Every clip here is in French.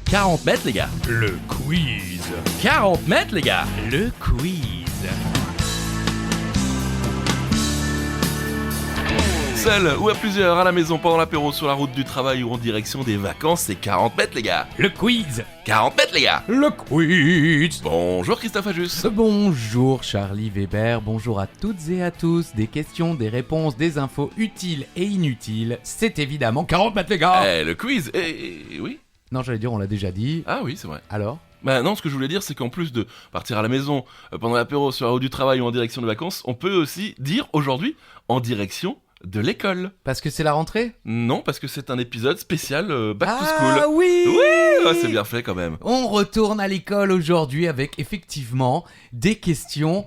40 mètres les gars. Le quiz. 40 mètres les gars. Le quiz. Seul ou à plusieurs, à la maison, pendant l'apéro, sur la route du travail ou en direction des vacances, c'est 40 mètres les gars. Le quiz. 40 mètres les gars. Le quiz. Bonjour Christophe Ajus. Bonjour Charlie Weber, bonjour à toutes et à tous. Des questions, des réponses, des infos utiles et inutiles. C'est évidemment 40 mètres les gars. Le quiz, oui. Non, j'allais dire, on l'a déjà dit. Ah oui, c'est vrai. Alors ? Bah non, ce que je voulais dire, c'est qu'en plus de partir à la maison, pendant l'apéro, sur la route du travail ou en direction de vacances, on peut aussi dire aujourd'hui en direction de l'école. Parce que c'est la rentrée ? Non, parce que c'est un épisode spécial Back to School. Ah oui. Oui, c'est bien fait quand même. On retourne à l'école aujourd'hui avec effectivement des questions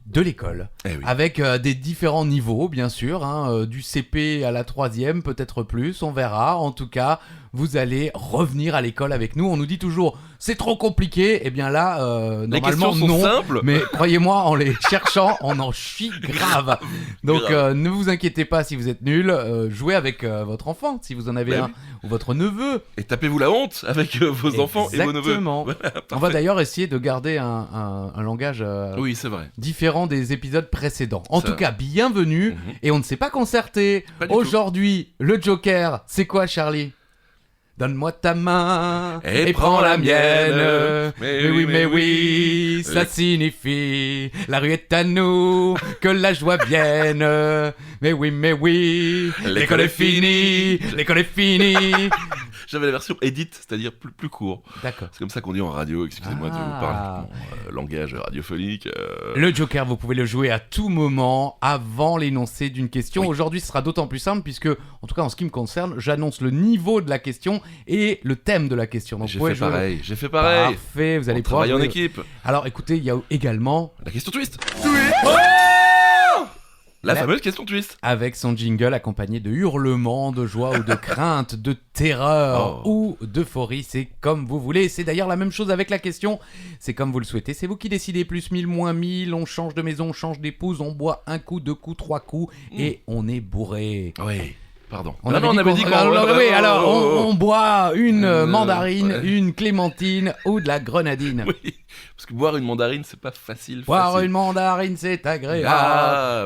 de l'école. Eh oui. Avec des différents niveaux, bien sûr, du CP à la 3e, peut-être plus, on verra. En tout cas, vous allez revenir à l'école avec nous. On nous dit toujours, c'est trop compliqué. Eh bien là, Les normalement, questions sont non. simples. Mais croyez-moi, en les cherchant, on en chie grave. Donc Grave. ne vous inquiétez pas si vous êtes nul. Jouez avec votre enfant, si vous en avez Bah un, oui. ou votre neveu. Et tapez-vous la honte avec vos enfants et vos neveux. Exactement. Voilà, On va parfait. d'ailleurs essayer de garder un langage Oui, c'est vrai. différent des épisodes précédents. En Ça. tout cas, bienvenue. Mhm. Et on ne s'est pas concerté. Pas du tout. Aujourd'hui, le Joker, c'est quoi, Charlie ? Donne-moi ta main Et prends la mienne. Mais oui, ça signifie la rue est à nous, que la joie vienne. Mais oui, l'école est finie, l'école est finie. J'avais la version edit, c'est-à-dire plus court. D'accord. C'est comme ça qu'on dit en radio, excusez-moi de vous parler mon langage radiophonique. Le Joker, vous pouvez le jouer à tout moment avant l'énoncé d'une question. Oui. Aujourd'hui, ce sera d'autant plus simple puisque, en tout cas en ce qui me concerne, j'annonce le niveau de la question et le thème de la question. Donc, J'ai vous pouvez fait jouer. pareil, j'ai fait pareil. Parfait, vous allez On pouvoir travaille en jouer. équipe. Alors, écoutez, il y a également, La question twist. Oh La La- fameuse question twist. avec son jingle accompagné de hurlements, de joie ou de crainte, de terreur Oh. ou d'euphorie, c'est comme vous voulez. C'est d'ailleurs la même chose avec la question, c'est comme vous le souhaitez. C'est vous qui décidez, plus 1000, moins 1000, on change de maison, on change d'épouse, on boit un coup, deux coups, trois coups, et on est bourré. Oui, pardon. On avait dit qu'on... Alors, on boit une mandarine, ouais. une clémentine ou de la grenadine. Oui, parce que boire une mandarine, c'est pas facile. Boire facile. une mandarine, c'est agréable. Ah,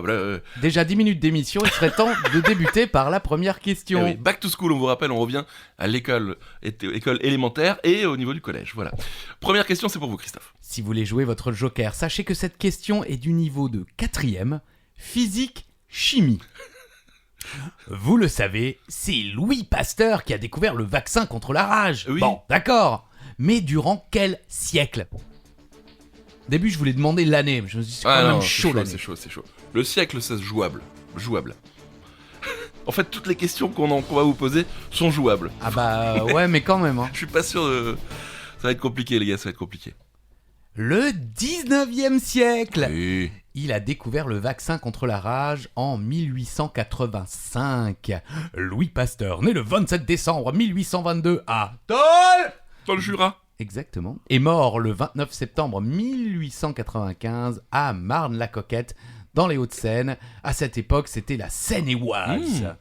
Déjà 10 minutes d'émission, il serait temps de débuter par la première question. Eh oui, back to school, on vous rappelle, on revient à l'école élémentaire et au niveau du collège. Voilà. Première question, c'est pour vous, Christophe. Si vous voulez jouer votre joker, sachez que cette question est du niveau de 4e, physique-chimie. Vous le savez, c'est Louis Pasteur qui a découvert le vaccin contre la rage. Oui. Bon, d'accord. Mais durant quel siècle ? Au début, je voulais demander l'année, mais je me suis dit, c'est quand même chaud l'année. c'est chaud. Le siècle, c'est jouable. En fait, toutes les questions qu'on va vous poser sont jouables. Ah bah ouais, mais quand même. Je suis pas sûr de... Ça va être compliqué, les gars, ça va être compliqué. Le 19e siècle. Oui. Il a découvert le vaccin contre la rage en 1885. Louis Pasteur, né le 27 décembre 1822 à Dole, Dans le Jura. exactement, est mort le 29 septembre 1895 à Marne-la-Coquette, dans les Hauts-de-Seine. À cette époque, c'était la Seine-et-Oise.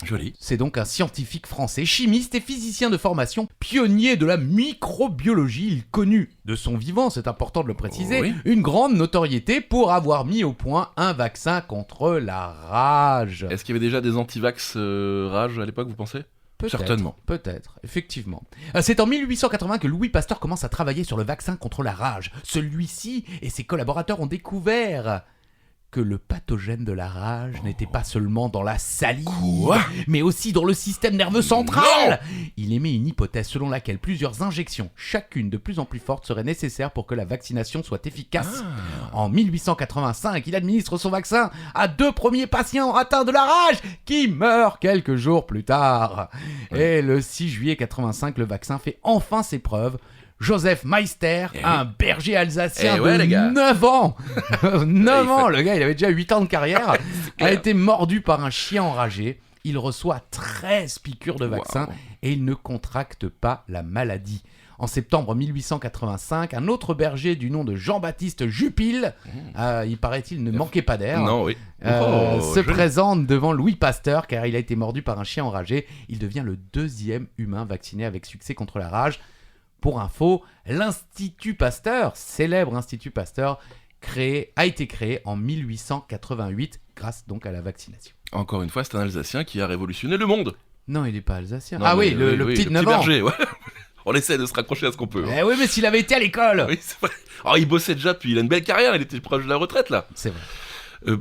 Joli. C'est donc un scientifique français, chimiste et physicien de formation, pionnier de la microbiologie. Il connut de son vivant, c'est important de le préciser, Oui. une grande notoriété pour avoir mis au point un vaccin contre la rage. Est-ce qu'il y avait déjà des anti-vax rage à l'époque, vous pensez? Certainement. Peut-être, effectivement. C'est en 1880 que Louis Pasteur commence à travailler sur le vaccin contre la rage. Celui-ci et ses collaborateurs ont découvert que le pathogène de la rage n'était pas seulement dans la salive, Quoi ? mais aussi dans le système nerveux central. Il émet une hypothèse selon laquelle plusieurs injections, chacune de plus en plus fortes, seraient nécessaires pour que la vaccination soit efficace. En 1885, il administre son vaccin à 2 premiers patients atteints de la rage qui meurent quelques jours plus tard. Et le 6 juillet 85, le vaccin fait enfin ses preuves. Joseph Meister, Eh un berger alsacien Eh ouais, les de gars. 9 ans. 9 ans, fait- le gars, il avait déjà 8 ans de carrière, a clair. été mordu par un chien enragé. Il reçoit 13 piqûres de vaccin Wow. et il ne contracte pas la maladie. En septembre 1885, un autre berger du nom de Jean-Baptiste Jupil, il paraît-il ne manquait pas d'air, Non, oui. se joli. présente devant Louis Pasteur car il a été mordu par un chien enragé. Il devient le 2e humain vacciné avec succès contre la rage. Pour info, l'Institut Pasteur, célèbre Institut Pasteur, a été créé en 1888 grâce donc à la vaccination. Encore une fois, c'est un Alsacien qui a révolutionné le monde. Non, il n'est pas alsacien. Non, Ah mais oui, le petit de 9 ans. berger, ouais. On essaie de se raccrocher à ce qu'on peut. Hein. Eh oui, mais s'il avait été à l'école. Oui, c'est vrai. Alors, il bossait déjà, puis il a une belle carrière, il était proche de la retraite, là. C'est vrai.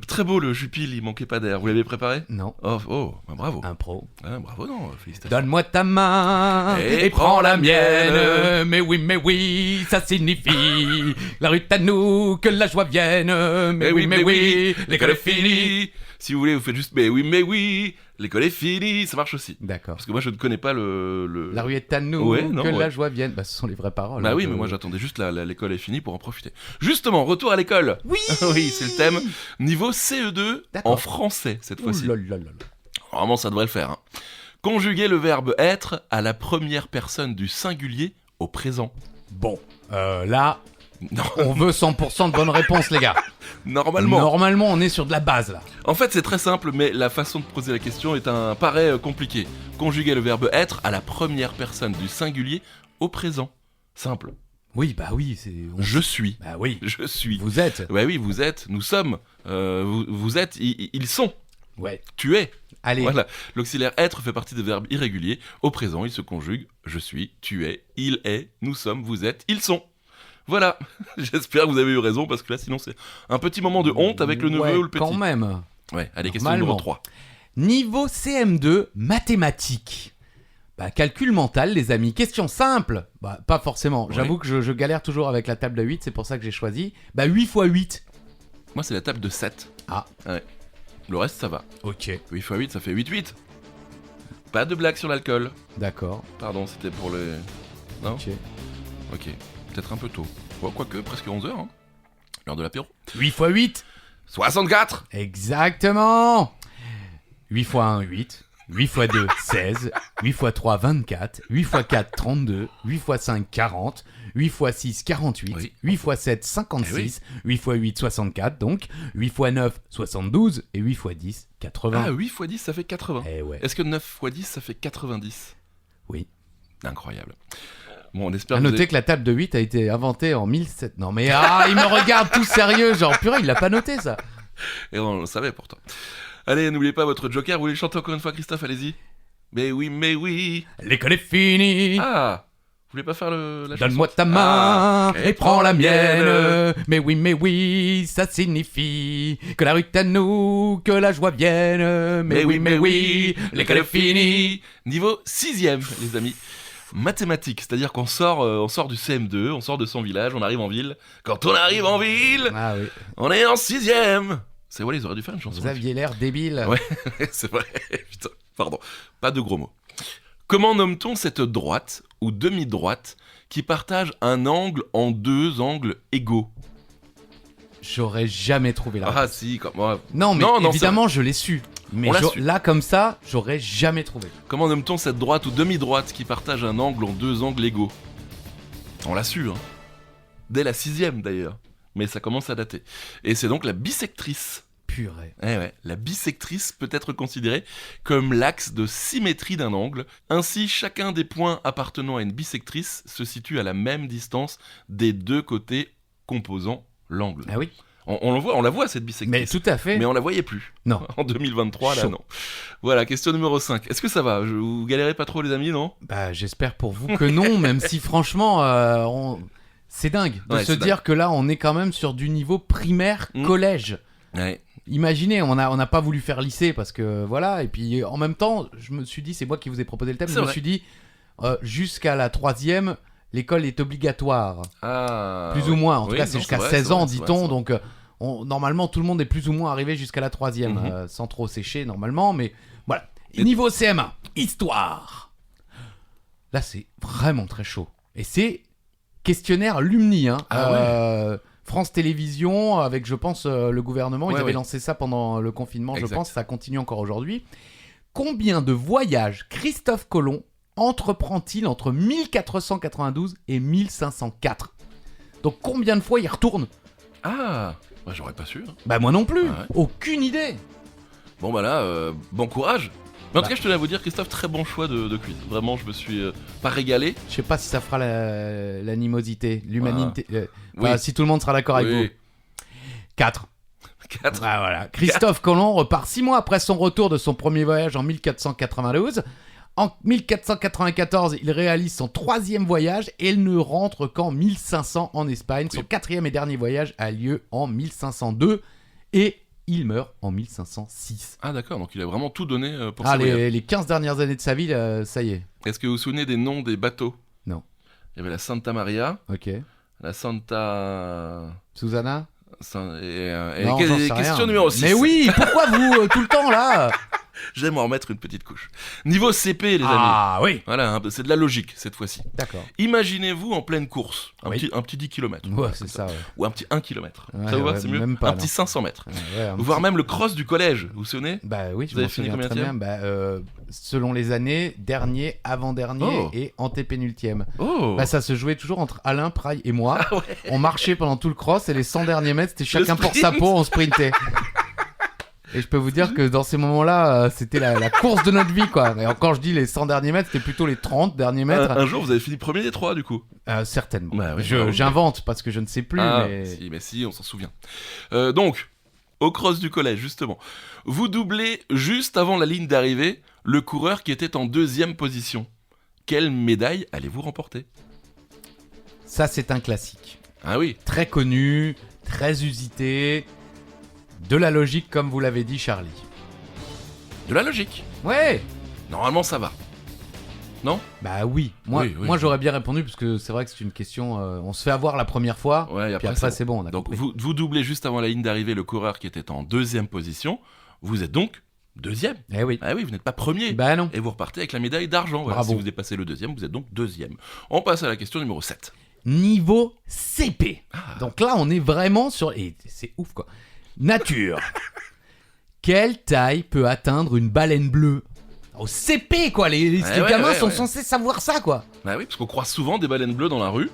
Très beau, le Jupil, il manquait pas d'air. Vous l'avez préparé ? Non, Bah, bravo. un pro. Ah, bravo, non, félicitations. Donne-moi ta main Et et prends la mienne. mienne. Mais oui, ça signifie la rue à nous, que la joie vienne. Mais oui, l'école est finie. Si vous voulez, vous faites juste mais oui, l'école est finie, ça marche aussi. D'accord. Parce que moi, je ne connais pas le... La rue est à nous, Ouais, non, que ouais. la joie vienne. Bah, ce sont les vraies paroles. Bah hein, oui, de- mais moi j'attendais juste l'école est finie pour en profiter. Justement, retour à l'école. Oui. Oui, c'est le thème. Niveau CE2 D'accord. en français cette Ouh fois-ci. là là là là. Vraiment, ça devrait le faire. Hein. Conjuguer le verbe être à la première personne du singulier au présent. Bon, là, Non, on veut 100% de bonnes réponses, les gars. normalement. Normalement, on est sur de la base, là. En fait, c'est très simple, mais la façon de poser la question paraît compliquée. Conjuguer le verbe être à la première personne du singulier au présent. Simple. Oui, bah oui, c'est... Je suis. Bah oui, Je suis. vous êtes. Ouais, oui, vous êtes, nous sommes. Vous êtes, ils sont. Ouais. Tu es. Allez, Voilà. L'auxiliaire être fait partie des verbes irréguliers. Au présent, il se conjugue je suis, tu es, il est, nous sommes, vous êtes, ils sont. Voilà. J'espère que vous avez eu raison parce que là, sinon, c'est un petit moment de honte avec le neveu ouais, ou le petit. quand même. Ouais, allez, question Normalement. numéro 3. Niveau CM2, mathématiques. Bah, calcul mental, les amis. Question simple. Bah, pas forcément. Ouais. J'avoue que je galère toujours avec la table de 8, c'est pour ça que j'ai choisi. Bah, 8 x 8. Moi, c'est la table de 7. Ah. Ouais. Le reste, ça va. Ok. 8 x 8, ça fait 8-8. Pas de blague sur l'alcool. D'accord. Pardon, c'était pour les... Non ? Ok. Ok. Peut-être un peu tôt. Ouais, quoique, presque 11h. Hein. L'heure de l'apéro. 8 x 8. 64. Exactement. 8 x 1, 8. 8 x 2, 16. 8 x 3, 24. 8 x 4, 32. 8 x 5, 40. 8 x 6, 48. Oui. 8 x 7, 56. 8 x 8, 64 donc. 8 x 9, 72. Et 8 x 10, 80. Ah, 8 x 10, ça fait 80. Eh ouais. Est-ce que 9 x 10, ça fait 90 ? Oui. Incroyable. Bon, on espère À que vous noter avez- que la table de 8 a été inventée en 1007. Non mais il me regarde tout sérieux, genre purée, il l'a pas noté ça. Et on le savait pourtant. Allez, n'oubliez pas votre joker. Vous voulez le chanter encore une fois, Christophe ? Allez-y. Mais oui. L'école est finie. Ah, vous voulez pas faire la chanson ? Donne-moi ta main Ah, et prends la mienne. Mais oui, ça signifie que la rue est à nous, que la joie vienne. Mais oui, l'école est finie. Niveau 6ème, les amis. Mathématiques, c'est-à-dire qu'on sort du CM2, on sort de son village, on arrive en ville. Quand on arrive en ville, Ah oui, on est en 6ème. C'est vrai, ils auraient dû faire une chanson. vous aviez l'air débile. Ouais. C'est vrai, putain, pardon, pas de gros mots. Comment nomme-t-on cette droite ou demi-droite qui partage un angle en deux angles égaux ? J'aurais jamais trouvé la Ah réponse. si, comment, Non, mais non, évidemment, je l'ai su. Mais On l'a su. là, comme ça, j'aurais jamais trouvé. comment nomme-t-on cette droite ou demi-droite qui partage un angle en deux angles égaux ? On l'a su, hein. Dès la 6ème d'ailleurs. Mais ça commence à dater. Et c'est donc la bisectrice. Purée. Eh ouais, la bisectrice peut être considérée comme l'axe de symétrie d'un angle. Ainsi, chacun des points appartenant à une bisectrice se situe à la même distance des deux côtés composant l'angle. Ah oui. On la voit cette bisectrice. Mais tout à fait. Mais on la voyait plus. Non. En 2023, là, Chaud. non. Voilà, question numéro 5. Est-ce que ça va ? Vous galérez pas trop, les amis, non ? Bah, j'espère pour vous que non, même si franchement, c'est dingue de Ouais, se c'est dire que là, on est quand même sur du niveau primaire, Mm. collège. Ouais. Imaginez, on n'a pas voulu faire lycée parce que voilà, et puis en même temps, je me suis dit, c'est moi qui vous ai proposé le thème, C'est je me vrai. suis dit, jusqu'à la 3e, l'école est obligatoire, Ah. plus ou moins, en tout Oui, cas non, c'est jusqu'à vrai, 16 c'est ans, vrai, c'est dit-on, vrai, c'est donc normalement tout le monde est plus ou moins arrivé jusqu'à la 3e, Mhm. sans trop sécher normalement, mais voilà. Et- Niveau CM1, histoire. Là c'est vraiment très chaud, et c'est questionnaire Lumni, hein. Ah France Télévisions, avec, je pense, le gouvernement, ils Ouais, avaient ouais. lancé ça pendant le confinement, Exact. je pense, ça continue encore aujourd'hui. Combien de voyages Christophe Colomb entreprend-il entre 1492 et 1504 ? Donc combien de fois il retourne ? Ah. Bah, j'aurais pas su. Hein. Bah moi non plus, Ah ouais. aucune idée. Bon, bah là, bon courage. Mais en tout cas, je tenais à vous dire, Christophe, très bon choix de quiz. Vraiment, je me suis pas régalé. Je sais pas si ça fera l'animosité, l'humanité. Oui. Si tout le monde sera d'accord avec vous. 4. 4. Ah, voilà. Christophe Colomb repart 6 mois après son retour de son premier voyage en 1492. En 1494, il réalise son 3e voyage et il ne rentre qu'en 1500 en Espagne. Son 4e et dernier voyage a lieu en 1502 et il meurt en 1506. Ah d'accord, donc il a vraiment tout donné pour ce voyage. Les 15 dernières années de sa vie, ça y est. Est-ce que vous vous souvenez des noms des bateaux? Non. Il y avait la Santa Maria, Ok. la Santa... Susanna? Et j'en sais question rien. numéro 6. Mais oui, pourquoi vous, tout le temps là? J'aime en remettre une petite couche. Niveau CP, les amis. Ah oui. Voilà, c'est de la logique cette fois-ci. D'accord. Imaginez-vous en pleine course, un Oui. petit 10 km. Ouais, c'est ça, ouais. Ou un petit 1 km. Ouais, ça vous va, ouais, c'est mieux? même pas, un petit 500 mètres. Ouais, Voire même le cross du collège, vous vous souvenez? Bah oui, je Vous avez m'en fini souviens très combienième? bien. Selon les années, dernier, avant-dernier Oh. et antépénultième. Oh Bah ça se jouait toujours entre Alain, Praille et moi. Ah ouais. On marchait pendant tout le cross et les 100 derniers mètres, c'était chacun pour sprint. sa peau, on sprintait. Et je peux vous dire que dans ces moments-là, c'était la course de notre vie, quoi. Et quand je dis les 100 derniers mètres, c'était plutôt les 30 derniers mètres. Un jour, vous avez fini premier des 3 du coup. Certainement. Bah oui, bravo. J'invente parce que je ne sais plus, mais... si, on s'en souvient. Donc, au cross du collège, justement, vous doublez juste avant la ligne d'arrivée le coureur qui était en 2e position. Quelle médaille allez-vous remporter? Ça, c'est un classique. Ah oui, Très connu, très usité, de la logique, comme vous l'avez dit, Charlie. de la logique. Ouais. Normalement, ça va. Non? Bah oui. Moi, Oui, oui. moi j'aurais bien répondu, parce que c'est vrai que c'est une question... on se fait avoir la première fois, Ouais, et puis après, après, c'est c'est bon, on a Donc, compris. vous doublez juste avant la ligne d'arrivée le coureur qui était en 2e position. Vous êtes donc 2e. Eh oui. Ah oui, vous n'êtes pas premier. Bah non. Et vous repartez avec la médaille d'argent. Voilà. Bravo. Si vous dépassez le 2e, vous êtes donc 2e. On passe à la question numéro 7. Niveau CP. Ah. Donc là, on est vraiment sur... Et c'est ouf, quoi. Nature. Quelle taille peut atteindre une baleine bleue? Au CP, quoi. Les Ouais, gamins ouais, sont ouais. censés savoir ça, quoi. Bah oui, parce qu'on croise souvent des baleines bleues dans la rue.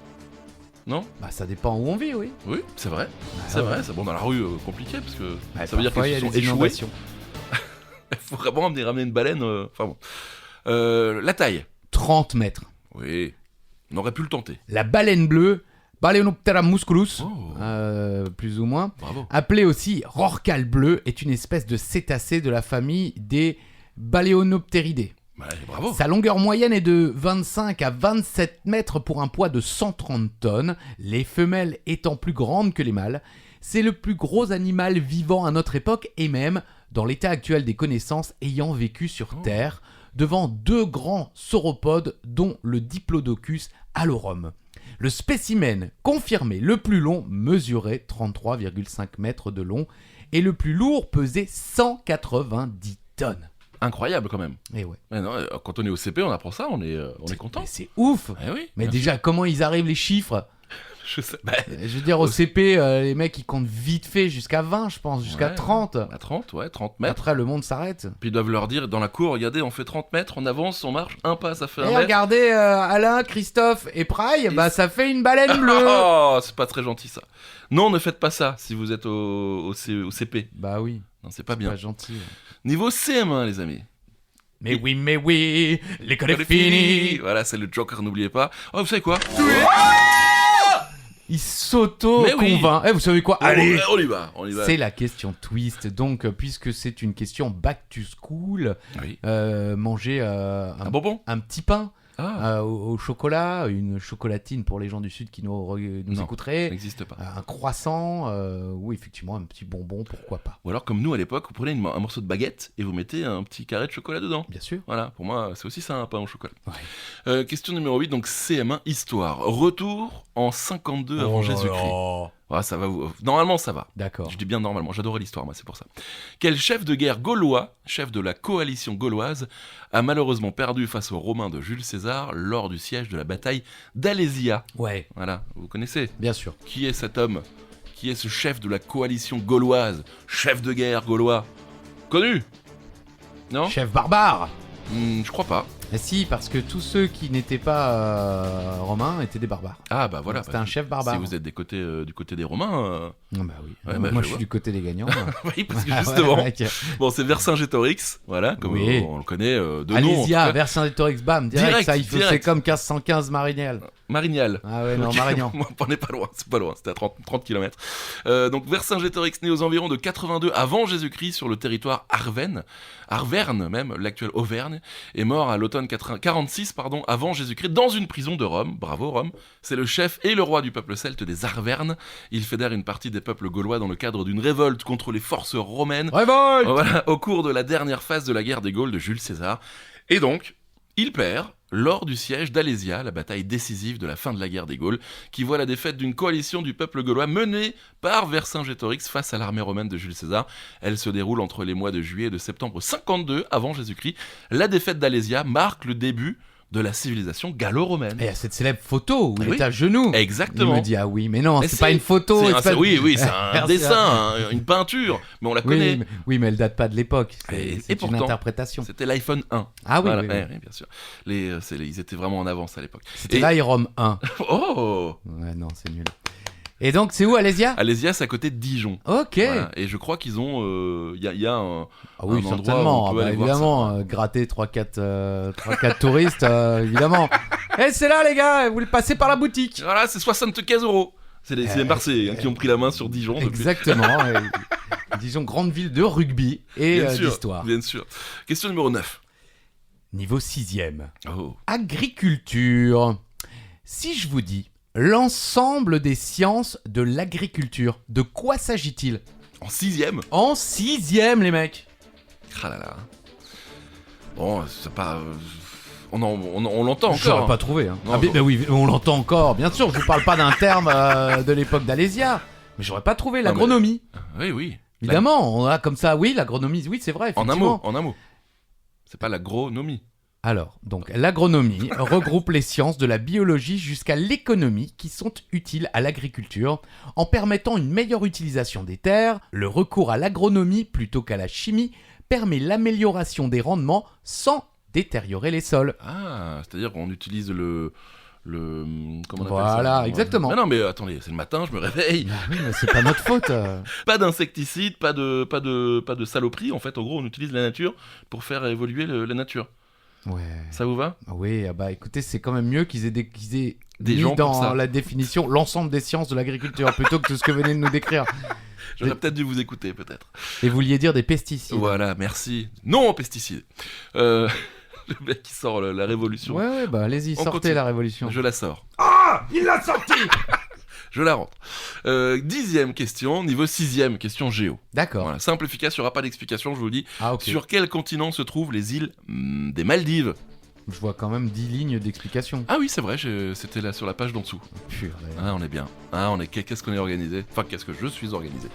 Non? Bah ça dépend où on vit, oui. Oui, c'est vrai. Bah, C'est ouais. vrai, c'est bon dans la rue compliqué parce que Bah, ça veut dire parfois, qu'ils il y se a sont des échoués. inondations. Il faut vraiment ramener une baleine. Enfin bon. La taille. 30 mètres. Oui. On aurait pu le tenter. La baleine bleue, Balaenoptera musculus, Oh. plus ou moins, Bravo. appelée aussi rorqual bleu, est une espèce de cétacé de la famille des Balaenopteridae. Bah, bravo. Sa longueur moyenne est de 25 à 27 mètres pour un poids de 130 tonnes, les femelles étant plus grandes que les mâles. C'est le plus gros animal vivant à notre époque et même, dans l'état actuel des connaissances, ayant vécu sur Terre, devant 2 grands sauropodes dont le Diplodocus allorum. Le spécimen confirmé le plus long mesurait 33,5 mètres de long et le plus lourd pesait 190 tonnes. Incroyable quand même. Et ouais. Mais non, quand on est au CP, on apprend ça, on est content. Mais c'est ouf. Eh oui. Mais bien déjà, comment ils arrivent les chiffres? sûr. Je sais. Bah, Je veux dire, au CP, les mecs, ils comptent vite fait jusqu'à 20, je pense, jusqu'à ouais, 30. À 30, ouais, 30 mètres. Après, le monde s'arrête. Puis ils doivent leur dire dans la cour, regardez, on fait 30 mètres, on avance, on marche, un pas, ça fait Et un mètre. regardez, Alain, Christophe et Praille, bah ça fait une baleine bleue. Oh, c'est pas très gentil ça. Non, ne faites pas ça si vous êtes au CP. Bah oui, Non, c'est pas c'est bien. pas gentil. Niveau CM1, les amis. Mais oui, l'école est finie. Voilà, c'est le Joker, n'oubliez pas. Oh, vous savez quoi? Il s'auto-convainc. Mais oui. Vous savez quoi? Allez, on y va, on y va. c'est la question twist. Donc, puisque c'est une question back to school, Oui. manger Un bonbon? un petit pain Ah, au chocolat, une chocolatine pour les gens du Sud qui nous Non. écouteraient, ça n'existe pas. un croissant, ou effectivement un petit bonbon, pourquoi pas. Ou alors, comme nous à l'époque, vous prenez un morceau de baguette et vous mettez un petit carré de chocolat dedans. Bien sûr. Voilà, pour moi, c'est aussi ça, un pain au chocolat. Ouais. Question numéro 8, donc CM1, histoire. Retour en 52 avant Jésus-Christ. Ah, ça va vous... Normalement, ça va. D'accord. Je dis bien normalement, j'adorais l'histoire, moi, c'est pour ça. Quel chef de guerre gaulois, chef de la coalition gauloise, a malheureusement perdu face aux Romains de Jules César lors du siège de la bataille d'Alésia? Ouais, Voilà, vous connaissez. bien sûr. Qui est cet homme? Qui est ce chef de la coalition gauloise? Chef de guerre gaulois? Connu? Non? Chef barbare. Je crois pas. Si, parce que tous ceux qui n'étaient pas Romains étaient des barbares. Ah bah voilà. Donc, c'était un chef barbare. Si vous êtes du côté des Romains... Ah bah oui. Ouais, bah, Moi, je je suis vois. du côté des gagnants. Oui, parce que Ah ouais, justement... mec. Bon, c'est Vercingétorix, voilà, comme Oui. on le connaît de nom. en tout Alésia, cas. Vercingétorix, bam, direct, Direct, ça, il fait, direct. c'est comme 1515 Marignal. Marignal. Ah ouais, non, Ok, Marignan. On n'est pas loin, c'est pas loin, c'était à 30 km. Donc Vercingétorix né aux environs de 82 avant Jésus-Christ sur le territoire Arverne même, l'actuelle Auvergne, est mort à l'automne 46 avant Jésus-Christ dans une prison de Rome. Bravo Rome. C'est le chef et le roi du peuple celte des Arvernes. Il fédère une partie des peuples gaulois dans le cadre d'une révolte contre les forces romaines. Révolte. Voilà, au cours de la dernière phase de la guerre des Gaules de Jules César. Et donc, il perd lors du siège d'Alésia, la bataille décisive de la fin de la guerre des Gaules, qui voit la défaite d'une coalition du peuple gaulois menée par Vercingétorix face à l'armée romaine de Jules César. Elle se déroule entre les mois de juillet et de septembre 52 avant Jésus-Christ. La défaite d'Alésia marque le début de la civilisation gallo-romaine. Et il y a cette célèbre photo où il Oui. est à genoux. Exactement. Il me dit, ah oui, mais non, Mais c'est si. pas une photo. C'est c'est un- pas- Oui, c'est un Merci. dessin, une peinture, mais on la connaît. Oui, mais elle date pas de l'époque. Et C'est une pourtant, interprétation. C'était l'iPhone 1. Ah oui, Voilà, oui, ouais, bien sûr. Ils étaient vraiment en avance à l'époque. C'était Et- l'Irom 1. Oh Ouais, non, c'est nul. Et donc, c'est où, Alésia? Alésia, c'est à côté de Dijon. Ok. Voilà. Et je crois qu'ils ont... Il y a un... Ah oui, un endroit où certainement. on peut Ah bah, aller voir évidemment, ça. gratter 3-4 touristes, évidemment. Eh, c'est là, les gars, vous voulez passer par la boutique. Voilà, c'est 75 €. C'est les Marseillais qui ont pris la main sur Dijon depuis. Exactement. Disons, grande ville de rugby et Bien sûr, d'histoire. bien sûr. Question numéro 9. Niveau 6e. Oh. Agriculture. Si je vous dis l'ensemble des sciences de l'agriculture, de quoi s'agit-il? En 6ème. En 6e, les mecs. Ah là là. Bon, c'est pas... On l'entend J'aurais encore. pas trouvé. Hein. Non, Ah, bon. bah oui, on l'entend encore. Bien sûr, je vous parle pas d'un terme de l'époque d'Alésia. Mais j'aurais pas trouvé l'agronomie. Oui, oui. Évidemment, on a comme ça, oui, l'agronomie, oui, c'est vrai, En effectivement. un mot. C'est pas l'agronomie. Alors, donc, l'agronomie regroupe les sciences de la biologie jusqu'à l'économie qui sont utiles à l'agriculture en permettant une meilleure utilisation des terres. Le recours à l'agronomie plutôt qu'à la chimie permet l'amélioration des rendements sans détériorer les sols. Ah, c'est-à-dire qu'on utilise le comment on appelle Voilà, ça exactement. Ah non, mais attendez, c'est le matin, je me réveille. Ah oui, mais c'est pas notre faute. Pas d'insecticides, pas de saloperies. En fait, en gros, on utilise la nature pour faire évoluer la nature. Ouais. Ça vous va? Oui, ah bah écoutez, c'est quand même mieux qu'ils aient Des mis gens pour dans ça. la définition l'ensemble des sciences de l'agriculture plutôt que tout ce que venez de nous décrire. J'aurais peut-être dû vous écouter, peut-être. Et vous vouliez dire des pesticides. Voilà, merci. Non aux pesticides. Le mec qui sort la révolution. Ouais, bah allez-y, On sortez continue. la révolution. Je la sors. Ah, il l'a sorti. Je la rentre. 10e question, niveau 6e, question géo. D'accord. Voilà, simple, efficace, il n'y aura pas d'explication, je vous le dis. Ah ok. Sur quel continent se trouvent les îles des Maldives? Je vois quand même 10 lignes d'explication. Ah oui, c'est vrai, c'était là sur la page d'en dessous. Purée. Ah, on est bien. Ah, qu'est-ce qu'on est organisé? Enfin, qu'est-ce que je suis organisé?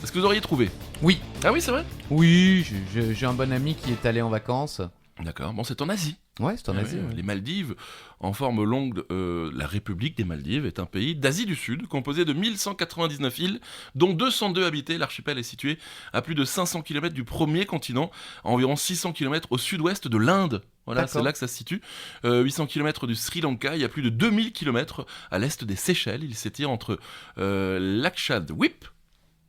Est-ce que vous auriez trouvé? Oui. Ah oui, c'est vrai? Oui, j'ai un bon ami qui est allé en vacances. D'accord, bon, c'est en Asie. Ouais, c'est en Ah Asie. ouais, ouais. Les Maldives, en forme longue, la République des Maldives est un pays d'Asie du Sud, composé de 1199 îles, dont 202 habitées. L'archipel est situé à plus de 500 km du premier continent, à environ 600 km au sud-ouest de l'Inde. Voilà, D'accord. c'est là que ça se situe. 800 km du Sri Lanka, il y a plus de 2000 km à l'est des Seychelles. Il s'étire entre Lakshadweep,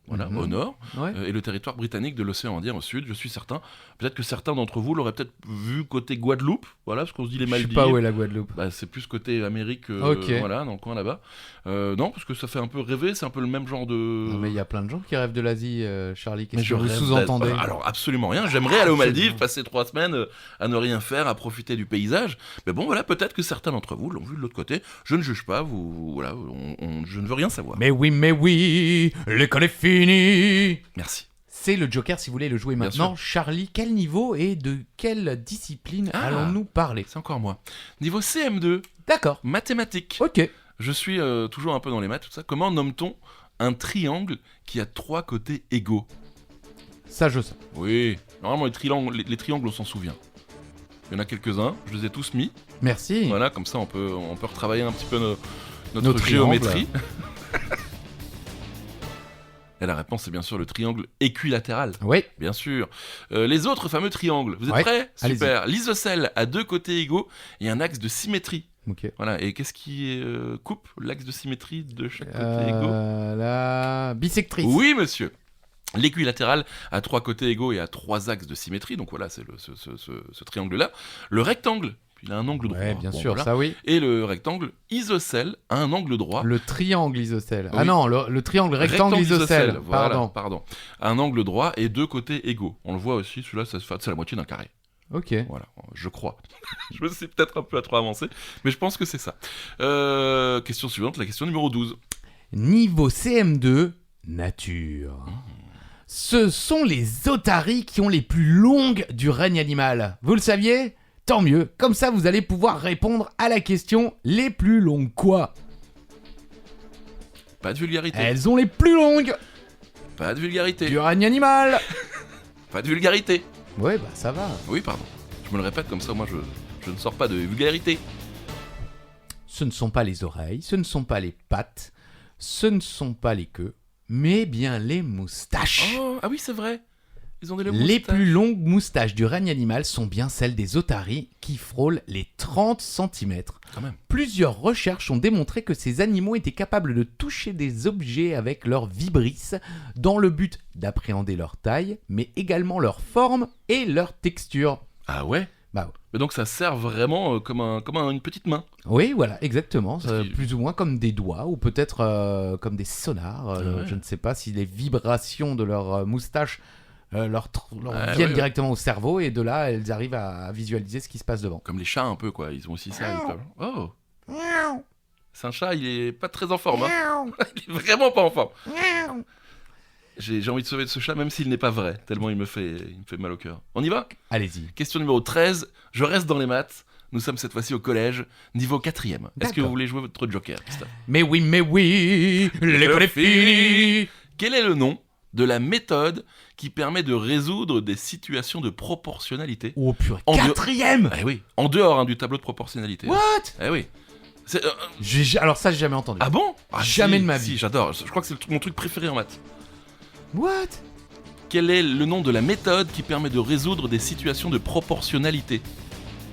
voilà, Mhm. au nord, Ouais. et le territoire britannique de l'océan Indien au sud, je suis certain. Peut-être que certains d'entre vous l'auraient peut-être vu côté Guadeloupe, voilà, parce qu'on se dit les Je sais Maldives. pas où est la Guadeloupe. Bah, c'est plus côté Amérique, Ok. voilà, dans le coin là-bas. Non, parce que ça fait un peu rêver, c'est un peu le même genre de... Non, mais il y a plein de gens qui rêvent de l'Asie, Charlie. Mais Qu'est-ce que vous rêve sous-entendez d'être- Alors absolument rien, j'aimerais aller aux Absolument. Maldives, passer 3 semaines à ne rien faire, à profiter du paysage. Mais bon, voilà, peut-être que certains d'entre vous l'ont vu de l'autre côté. Je ne juge pas, voilà, je ne veux rien savoir. Mais oui, l'école est finie. Merci. C'est le Joker si vous voulez le jouer Bien maintenant. Charlie, quel niveau et de quelle discipline Ah. allons-nous parler? C'est encore moi. Niveau CM2, D'accord. mathématiques. Ok. Je suis toujours un peu dans les maths, tout ça. Comment nomme-t-on un triangle qui a 3 côtés égaux? Ça, je sais. Oui, normalement les triangles on s'en souvient. Il y en a quelques-uns, je les ai tous mis. Merci. Voilà, comme ça on peut retravailler un petit peu Nos notre triangles. géométrie. Et la réponse c'est bien sûr le triangle équilatéral. Oui. Bien sûr. Les autres fameux triangles, vous êtes Ouais, prêts? allez-y. Super. L'isocèle a 2 côtés égaux et un axe de symétrie. Ok. Voilà. Et qu'est-ce qui coupe l'axe de symétrie de chaque côté égaux? La bisectrice. Oui, monsieur. L'équilatéral a 3 côtés égaux et a 3 axes de symétrie, donc voilà, c'est ce triangle-là. Le rectangle, il a un angle droit. Ouais, bien Bon, sûr, voilà. ça oui. Et le rectangle isocèle a un angle droit. Le triangle isocèle. Oui. Ah non, le triangle rectangle isocèle. Voilà, Pardon. Un angle droit et 2 côtés égaux. On le voit aussi, celui-là, c'est la moitié d'un carré. Ok. Voilà, je crois. Je me suis peut-être un peu à trop avancé, mais je pense que c'est ça. Question suivante, la question numéro 12. Niveau CM2, nature. Ce sont les otaries qui ont les plus longues du règne animal. Vous le saviez ? Tant mieux, comme ça vous allez pouvoir répondre à la question les plus longues quoi ? Pas de vulgarité. Elles ont les plus longues Pas de vulgarité. du règne animal. Pas de vulgarité. Ouais, bah ça va. Oui, pardon. Je me le répète comme ça, moi je ne sors pas de vulgarité. Ce ne sont pas les oreilles, ce ne sont pas les pattes, ce ne sont pas les queues, mais bien les moustaches. Oh, ah oui, c'est vrai. Ils ont des longues Les moustaches. plus longues moustaches du règne animal sont bien celles des otaries qui frôlent les 30 cm. Quand même. Plusieurs recherches ont démontré que ces animaux étaient capables de toucher des objets avec leur vibrisses dans le but d'appréhender leur taille, mais également leur forme et leur texture. Ah ouais. Bah Mais donc ça sert vraiment comme une petite main. oui, voilà, exactement. Parce que- Plus ou moins comme des doigts ou peut-être comme des sonars. Ouais. Je ne sais pas si les vibrations de leur moustache leur Ouais, viennent ouais. directement au cerveau et de là, elles arrivent à visualiser ce qui se passe devant. Comme les chats un peu quoi, ils ont aussi ça. Oh. C'est un chat, il est pas très en forme. Hein. Il est vraiment pas en forme. J'ai envie de sauver ce chat même s'il n'est pas vrai, tellement il me fait mal au cœur. On y va ? Allez-y. Question numéro 13, je reste dans les maths. Nous sommes cette fois-ci au collège, niveau 4ème. Est-ce que D'accord. vous voulez jouer votre joker, Christophe ? Mais oui, l'école est finie. Quel est le nom de la méthode qui permet de résoudre des situations de proportionnalité ? Oh purée, En deux- 4ème. Eh oui, en dehors du tableau de proportionnalité. What? Eh oui. C'est, Alors ça, j'ai jamais entendu. ah bon ? Jamais si, de ma Si, vie. j'adore. Je crois que c'est mon truc préféré en maths. What? Quel est le nom de la méthode qui permet de résoudre des situations de proportionnalité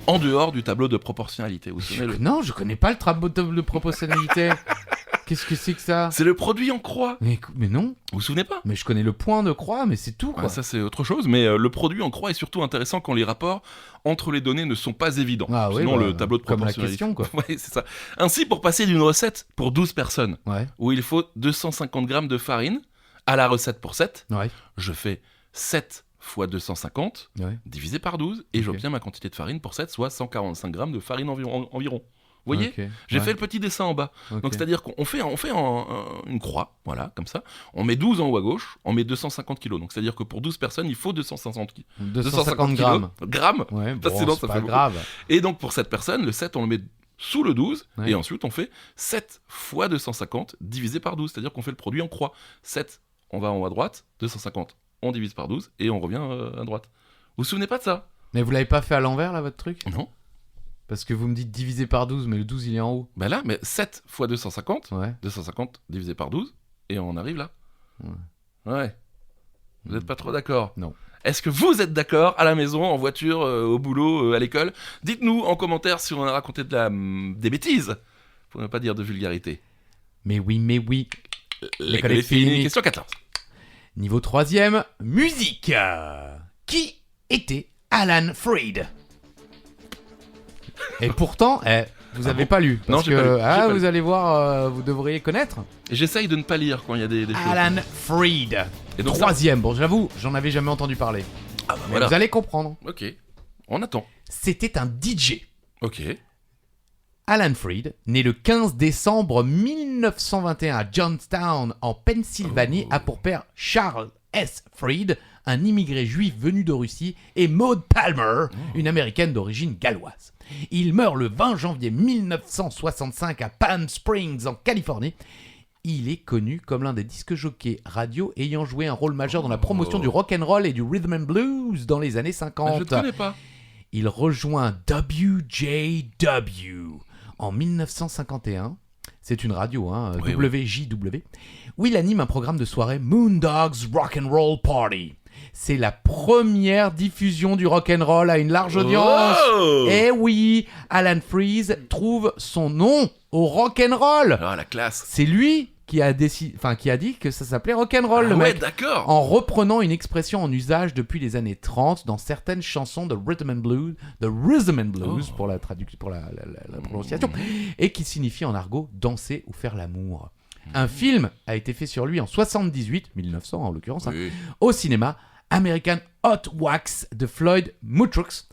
en dehors du tableau de proportionnalité ? Vous savez, Non, je connais pas le tableau de proportionnalité. Qu'est-ce que c'est que ça? c'est le produit en croix. Mais non. Vous vous souvenez pas ? Mais je connais le point de croix, mais c'est tout quoi. Ouais, ça c'est autre chose, mais le produit en croix est surtout intéressant quand les rapports entre les données ne sont pas évidents. Ah oui, Sinon bah, le tableau de comme la proportionnalité. question, quoi. Ouais, c'est ça. Ainsi, pour passer d'une recette pour 12 personnes, Ouais, où il faut 250 grammes de farine, à la recette pour 7, ouais, je fais 7 fois 250 ouais. divisé par 12, et Ok. j'obtiens ma quantité de farine pour 7, soit 145 grammes de farine environ. Vous voyez ? Ok, J'ai ouais, fait le petit dessin en bas. ok. Donc c'est-à-dire qu'on fait une croix, voilà, comme ça. On met 12 en haut à gauche, on met 250 kilos. Donc c'est-à-dire que pour 12 personnes, il faut 250 250 grammes. Grammes. Ouais, Parce que bon, sinon, c'est ça pas fait beaucoup. grave. Et donc pour cette personne, le 7, on le met sous le 12, Ouais. et ensuite on fait 7 fois 250 divisé par 12. C'est-à-dire qu'on fait le produit en croix. 7, on va en haut à droite, 250, on divise par 12, et on revient à droite. Vous vous souvenez pas de ça ? Mais vous l'avez pas fait à l'envers là, votre truc? Non. Parce que vous me dites divisé par 12, mais le 12 il est en haut. Ben là, mais 7 fois 250, Ouais. 250 divisé par 12, et on arrive là. Ouais. Vous n'êtes Hmm. pas trop d'accord ? Non. Est-ce que vous êtes d'accord à la maison, en voiture, au boulot, à l'école ? Dites-nous en commentaire si on a raconté des bêtises, pour ne pas dire de vulgarité. Mais oui. L'école est finie. Question 14. Niveau 3ème, musique. Qui était Alan Freed? Et pourtant, vous Ah avez bon pas lu. Non, Parce j'ai pas lu, que, j'ai pas vous lu. allez voir, vous devriez connaître. Et j'essaye de ne pas lire quand il y a des choses. Alan Freed. Et donc ça- 3ème. Bon, j'avoue, j'en avais jamais entendu parler. Ah bah Mais voilà. vous allez comprendre. Ok. On attend. C'était un DJ. Ok. Alan Freed, né le 15 décembre 1921 à Johnstown, en Pennsylvanie, a pour père Charles S. Freed, un immigré juif venu de Russie, et Maud Palmer, une américaine d'origine galloise. Il meurt le 20 janvier 1965 à Palm Springs, en Californie. Il est connu comme l'un des disques-jockeys radio ayant joué un rôle majeur dans la promotion du rock and roll et du rhythm and blues dans les années Ah, 50. je ne connais pas. Il rejoint WJW en 1951. C'est une radio, hein, Oui, WJW, où il anime un programme de soirée Moondogs Rock and Roll Party. C'est la première diffusion du rock'n'roll à une large audience. Oh Eh oui, Alan Freed trouve son nom au rock'n'roll. Ah, la classe. C'est lui qui a dit que ça s'appelait rock'n'roll, Ah le ouais, mec. d'accord. En reprenant une expression en usage depuis les années 30 dans certaines chansons de rhythm and blues, pour la prononciation, et qui signifie en argot danser ou faire l'amour. Un film a été fait sur lui en 1900 en l'occurrence, Oui. au cinéma, American Hot Wax de Floyd Mutrux.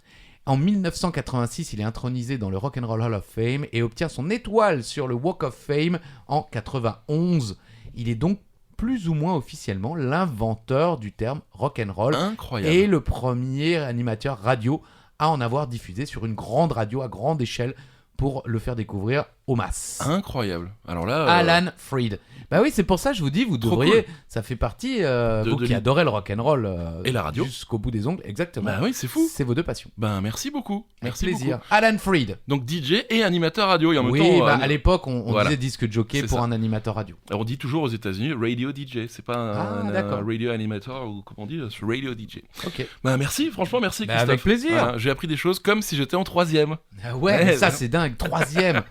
En 1986, il est intronisé dans le Rock and Roll Hall of Fame et obtient son étoile sur le Walk of Fame en 91. Il est donc plus ou moins officiellement l'inventeur du terme rock and roll Incroyable. et le premier animateur radio à en avoir diffusé sur une grande radio à grande échelle pour le faire découvrir aux masses. Incroyable. Alors là... Alan Freed. Bah oui, c'est pour ça que je vous dis, vous Trop devriez... cool. Ça fait partie, vous de qui adorez le rock'n'roll Et la radio. jusqu'au bout des ongles, exactement. Bah oui, c'est fou. C'est vos deux passions. Ben merci beaucoup. Merci Avec plaisir. beaucoup. Alan Freed. Donc DJ et animateur radio et en Oui, même temps. à l'époque, on voilà. disait disque jockey C'est pour ça. un animateur radio. Alors, on dit toujours aux États-Unis radio DJ, c'est pas un d'accord. radio animator ou comment on dit, c'est radio DJ. Ok. Ben merci, franchement merci Bah, Christophe. avec plaisir. Voilà, j'ai appris des choses comme si j'étais en 3e. Ah Ouais, ouais, mais ça voilà. c'est dingue. 3e.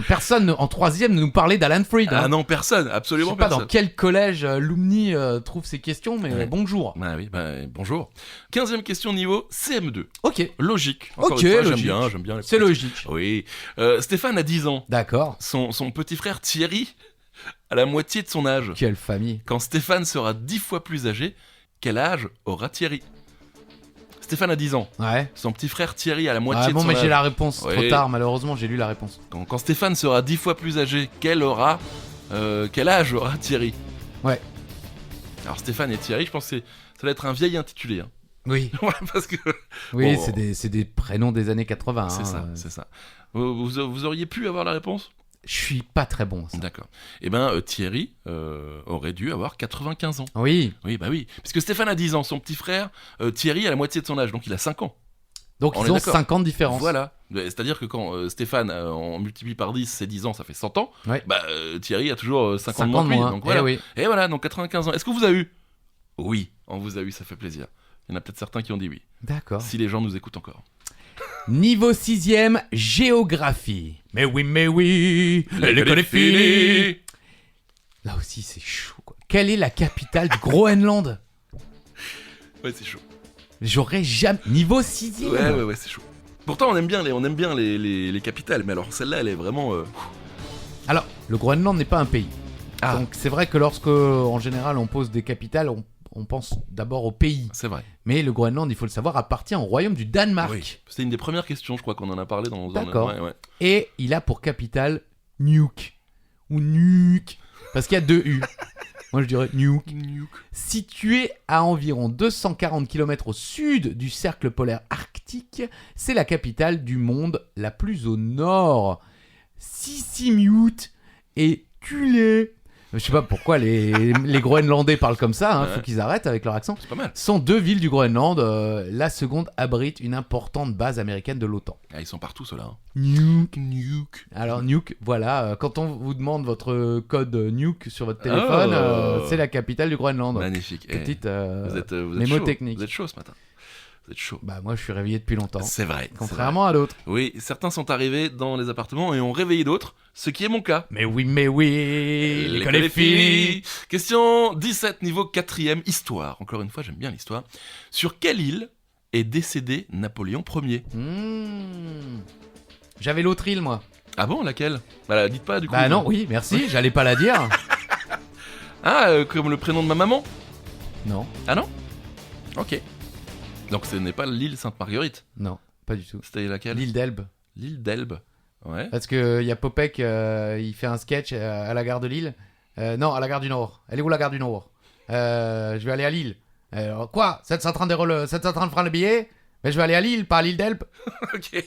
Personne en 3e ne nous parlait d'Alan Freed. Ah Hein. non, personne, Je absolument sais pas dans personne. quel collège Lumni trouve ces questions, mais Ouais. bonjour. Bah oui, bah, bonjour. 15e question niveau CM2. Ok, Logique. Encore Ok, une fois, logique. j'aime bien les c'est petits- logique. Oui. Stéphane a 10 ans. D'accord. Son petit frère Thierry a la moitié de son âge. Quelle famille. Quand Stéphane sera 10 fois plus âgé, quel âge aura Thierry? Stéphane a 10 ans. Ouais. Son petit frère Thierry a la moitié Ah de bon, son mais âge. j'ai la réponse trop Oui. tard, malheureusement, j'ai lu la réponse. Quand Stéphane sera 10 fois plus âgé, quel âge aura Thierry? Ouais. Alors Stéphane et Thierry, je pense que ça va être un vieil intitulé. Hein. Oui, Ouais, parce que oui, Bon. c'est des prénoms des années 80. c'est hein. ça, c'est ça. Vous auriez pu avoir la réponse? Je suis pas très bon. à ça. D'accord. Eh ben Thierry aurait dû avoir 95 ans. Oui. Oui, bah oui. Parce que Stéphane a 10 ans, son petit frère Thierry a la moitié de son âge, donc il a 5 ans. Donc On est ils ont d'accord. 5 ans de différence. Voilà. C'est-à-dire que quand Stéphane, on multiplie par 10, c'est 10 ans, ça fait 100 ans. Ouais. Bah Thierry a toujours 5 ans 5 de ans moins de que lui. moins. Donc voilà. Eh oui. Et voilà, donc 95 ans. Est-ce que vous avez eu? Oui, on vous a eu, ça fait plaisir. Il y en a peut-être certains qui ont dit oui. D'accord. Si les gens nous écoutent encore. Niveau 6ème, géographie. Mais oui, l'école est finie. Là aussi, c'est chaud, quoi. Quelle est la capitale du Groenland? Ouais, c'est chaud. J'aurais jamais... Niveau 6ème. Ouais, c'est chaud. Pourtant, on aime bien les capitales, mais alors celle-là, elle est vraiment. Alors, le Groenland n'est pas un pays. Ah. Donc, c'est vrai que lorsque, en général, on pose des capitales, on pense d'abord au pays. C'est vrai. Mais le Groenland, il faut le savoir, appartient au royaume du Danemark. Oui. C'était une des premières questions, je crois qu'on en a parlé dans. D'accord. Ouais. Et il a pour capitale Nuuk. Ou Nuuk. Parce qu'il y a 2 U. Moi, je dirais Nuuk. Situé à environ 240 km au sud du cercle polaire arctique, c'est la capitale du monde la plus au nord. Sisimiut et Tulé. Je sais pas pourquoi les Groenlandais parlent comme ça, hein, Ouais. faut qu'ils arrêtent avec leur accent. C'est pas mal. Sont 2 villes du Groenland. La seconde abrite une importante base américaine de l'OTAN. Ah, ils sont partout, ceux-là. Hein. Nuuk. Alors Nuuk, voilà, quand on vous demande votre code Nuuk sur votre téléphone, Oh. c'est la capitale du Groenland. Magnifique. Eh, Petite vous êtes mémotechnique. chaud. Vous êtes chaud ce matin. Vous êtes chaud. Bah moi je suis réveillé depuis longtemps, C'est vrai. contrairement à d'autres. Oui, certains sont arrivés dans les appartements et ont réveillé d'autres, ce qui est mon cas. Mais oui, l'école est finie. Question 17, niveau 4ème, histoire. Encore une fois, j'aime bien l'histoire. Sur quelle île est décédé Napoléon Ier? J'avais l'autre île moi. Ah bon, laquelle? Bah, dites pas du coup. Bah non, oui, merci, j'allais pas la dire. Ah, comme le prénom de ma maman? Non, Ah non? Ok. Donc ce n'est pas l'île Sainte-Marguerite. non, pas du tout. C'était laquelle? L'île d'Elbe. L'île d'Elbe. Ouais. Parce que y a Popek, il fait un sketch à la gare de Lille. Non, à la gare du Nord. Elle est où la gare du Nord? Je vais aller à Lille. Alors, quoi? 730 francs le billet? Mais je vais aller à Lille, pas à l'île d'Elbe. Ok.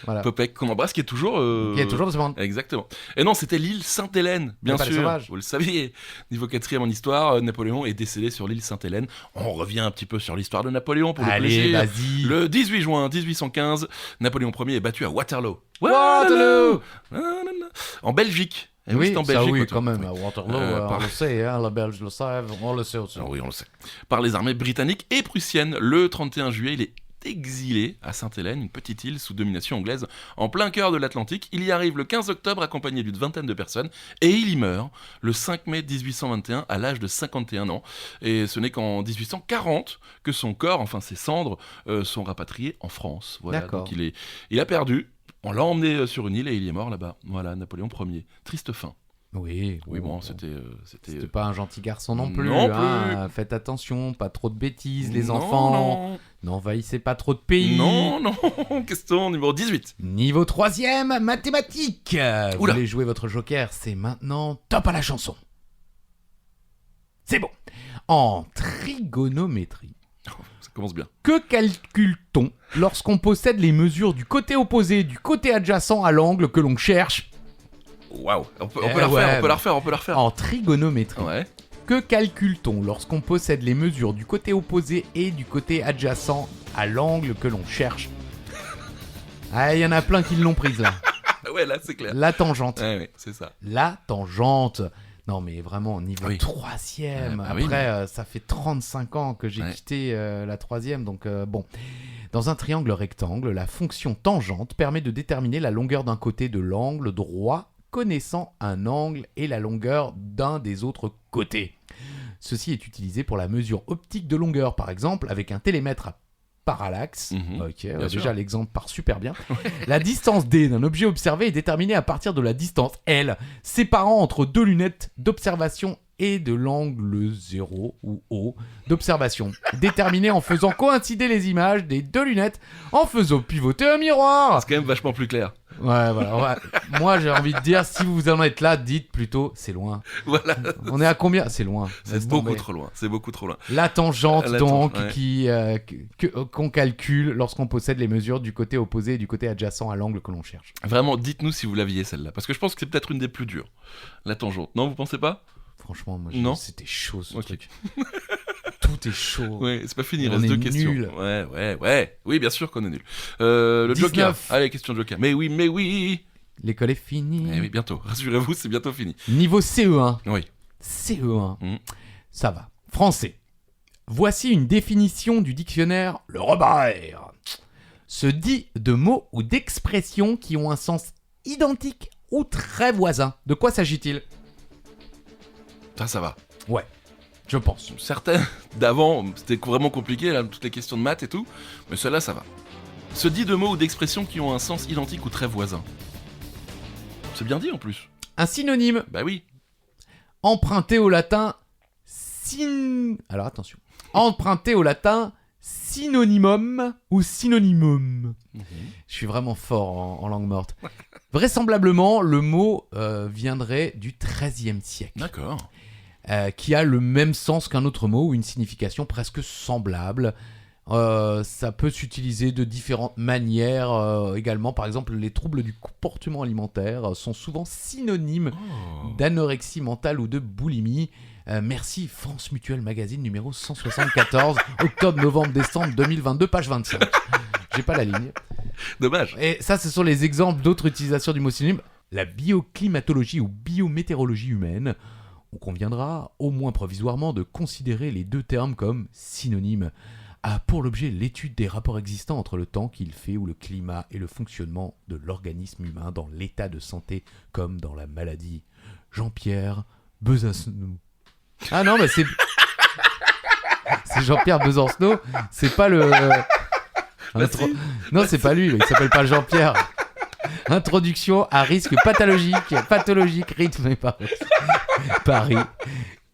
Voilà. Popek qu'on embrasse qui est toujours. Qui est toujours de ce monde. Exactement. Et non, c'était l'île Sainte-Hélène, bien pas les sûr. sauvages. Vous le saviez. Niveau 4ème en histoire, Napoléon est décédé sur l'île Sainte-Hélène. On revient un petit peu sur l'histoire de Napoléon pour le Allez, plaisir. vas-y. Le 18 juin 1815, Napoléon Ier est battu à Waterloo. Waterloo. Nanana. En Belgique, Et oui, c'est en Belgique. oui, quoi, quand même. oui. À Waterloo, Par- on le sait, hein, les Belges le savent, on le sait aussi. Ah oui, on le sait. Par les armées britanniques et prussiennes, le 31 juillet, il est exilé à Sainte-Hélène, une petite île sous domination anglaise, en plein cœur de l'Atlantique. Il y arrive le 15 octobre accompagné d'une vingtaine de personnes et il y meurt le 5 mai 1821 à l'âge de 51 ans. Et ce n'est qu'en 1840 que son corps, enfin ses cendres, sont rapatriées en France. Voilà, D'accord. donc il a perdu. On l'a emmené sur une île et il est mort là-bas. Voilà, Napoléon Ier. Triste fin. Oui, Oui, bon, c'était C'était pas un gentil garçon non plus. Non hein. Faites attention, pas trop de bêtises, les Non, enfants. non. N'envahissez pas trop de pays. Non, question numéro 18. Niveau 3ème, mathématiques. Vous Oula. voulez jouer votre joker, c'est maintenant top à la chanson. C'est bon. En trigonométrie, Ça commence bien. que calcule-t-on lorsqu'on possède les mesures du côté opposé du côté adjacent à l'angle que l'on cherche? Waouh, on peut Eh la refaire, ouais, on peut la refaire. En trigonométrie, Ouais. que calcule-t-on lorsqu'on possède les mesures du côté opposé et du côté adjacent à l'angle que l'on cherche? Ah, il y en a plein qui l'ont prise là. Ouais, là, c'est clair. La tangente. Ouais, c'est ça. La tangente. Non mais vraiment, niveau Oui. 3ème. Ah, bah oui, Après, ça fait 35 ans que j'ai Ouais. quitté la 3ème, donc bon. Dans un triangle rectangle, la fonction tangente permet de déterminer la longueur d'un côté de l'angle droit connaissant un angle et la longueur d'un des autres côtés. Ceci est utilisé pour la mesure optique de longueur, par exemple, avec un télémètre à parallaxe. Mhm, Ok, bien sûr. déjà l'exemple part super bien. La distance D d'un objet observé est déterminée à partir de la distance L, séparant entre deux lunettes d'observation et de l'angle 0 ou O d'observation, déterminée en faisant coïncider les images des deux lunettes en faisant pivoter un miroir. C'est quand même vachement plus clair. Ouais, voilà. Ouais. Moi, j'ai envie de dire, si vous en êtes là, dites plutôt, c'est loin. Voilà. On est à combien? C'est loin. C'est Laisse beaucoup tomber. trop loin. C'est beaucoup trop loin. La tangente, La donc, tangente, ouais. qu'on calcule lorsqu'on possède les mesures du côté opposé et du côté adjacent à l'angle que l'on cherche. Vraiment, dites-nous si vous l'aviez celle-là. Parce que je pense que c'est peut-être une des plus dures. La tangente. Non, vous pensez pas? Franchement, moi, Non. c'était chaud ce Ok. truc. Tout est chaud. Ouais, c'est pas fini, il On reste est 2 questions. nuls. Ouais. Oui, bien sûr qu'on est nul. Le 19. Joker. Allez, question Joker. Mais oui. L'école est finie. Eh oui, bientôt. Rassurez-vous, c'est bientôt fini. Niveau CE1. Oui. CE1. Mm. Ça va. Français. Voici une définition du dictionnaire Le Robert. Se dit de mots ou d'expressions qui ont un sens identique ou très voisin. De quoi s'agit-il? Ça va. Ouais, je pense. Certaines d'avant, c'était vraiment compliqué, là, toutes les questions de maths et tout. Mais celle-là, ça va. Se dit de mots ou d'expressions qui ont un sens identique ou très voisin. C'est bien dit en plus. Un synonyme Bah oui. emprunté au latin Alors attention. Emprunté au latin synonymum ou synonymum. Je suis vraiment fort en langue morte. Vraisemblablement, le mot viendrait du XIIIe siècle, D'accord. qui a le même sens qu'un autre mot ou une signification presque semblable. Ça peut s'utiliser de différentes manières également. Par exemple, les troubles du comportement alimentaire sont souvent synonymes d'anorexie mentale ou de boulimie. Merci France Mutuelle Magazine numéro 174, octobre, novembre, décembre 2022, page 25. J'ai pas la ligne. Dommage. Et ça, ce sont les exemples d'autres utilisations du mot synonyme. La bioclimatologie ou biométéorologie humaine. On conviendra, au moins provisoirement, de considérer les deux termes comme synonymes. A pour l'objet l'étude des rapports existants entre le temps qu'il fait ou le climat et le fonctionnement de l'organisme humain dans l'état de santé comme dans la maladie. Jean-Pierre Besancenot. Ah non, mais c'est Jean-Pierre Besancenot, c'est pas le... Non, c'est pas lui, il s'appelle pas Jean-Pierre. Introduction à risque pathologique, rythme et Paris.